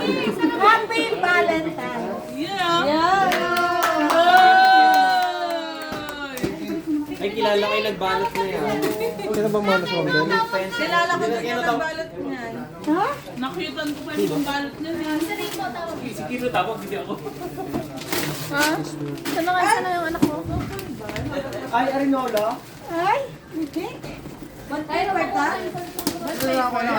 Happy Valentine! Ay, kilala kayo nagbalot na yan. Sino ba mga nasa mga Kilala ko doon yung nagbalot niyan. Ha? Nakitan ko pa yung balot niyan. Si Kino tawag, hindi ako. Ha? Sana yung anak mo? Ay, Arinola? Ay, hindi. Ay, Roberta? Ihaw ka na!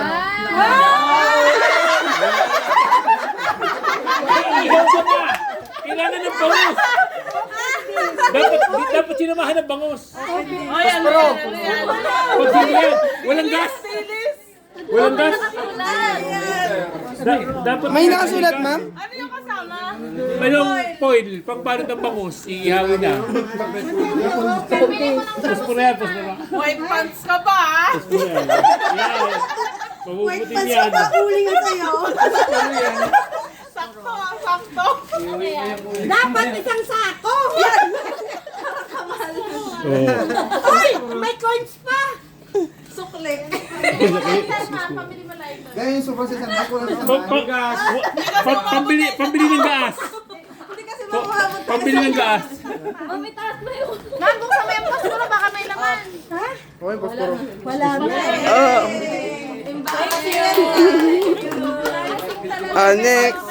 Kailangan ng bangus! Dapat sinamahan ng bangus! Ay, ano yan? Pag sino yan, walang gas! Walang gas! Dapat May nakasulat, ma'am? Ano yung kasama? Anong foil? Pagbalot ng bangus, iihawin na. Paspura yan, paspura. White pants ka ba? Paspura yan. Yan. Mabubutin yan. Uli nga sa'yo. Sakto, sakto. Dapat isang sako. Oh. Uy, may coins pa. Sukli. Pamili mo live. Ganyan yung super season. Ako lang Pambili ng gas. Hindi kasi mamahabot. Pambili ng gas. Mamitaas mo yun. Nandun sa members ko na baka may laman. Okay, pasporo. Wala na. Next.